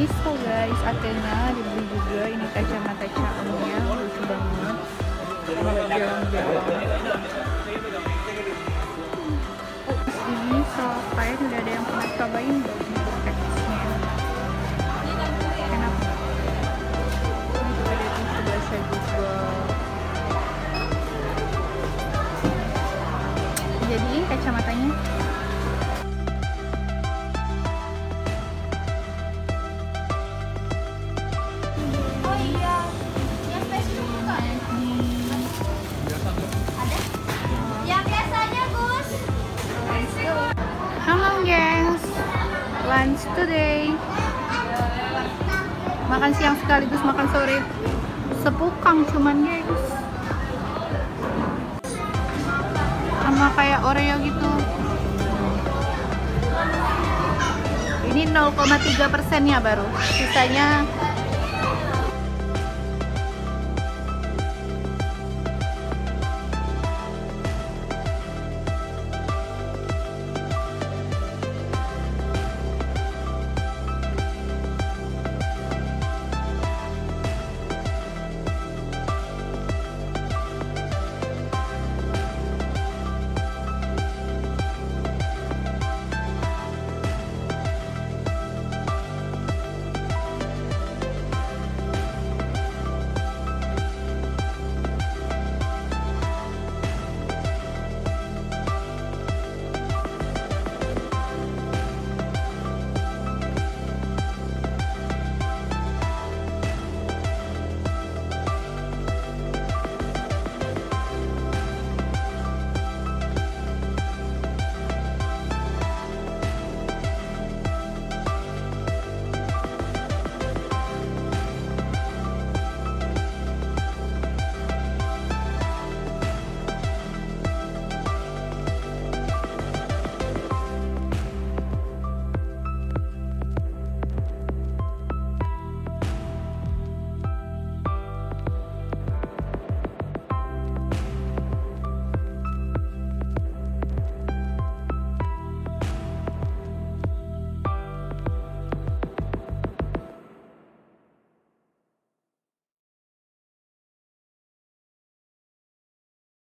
So guys, Athena dibeli juga. Ini kacamata caamnya lucu banget. Ini Solfine udah ada yang pernah cobain belum? Teksnya enak. Ini juga ada tisu basah juga. Jadiin kacamatanya. Halo gengs, lunch today. Makan siang sekaligus makan sore. Sepukang cuman gengs. Sama kayak Oreo gitu. Ini 0,3% ya baru. Sisanya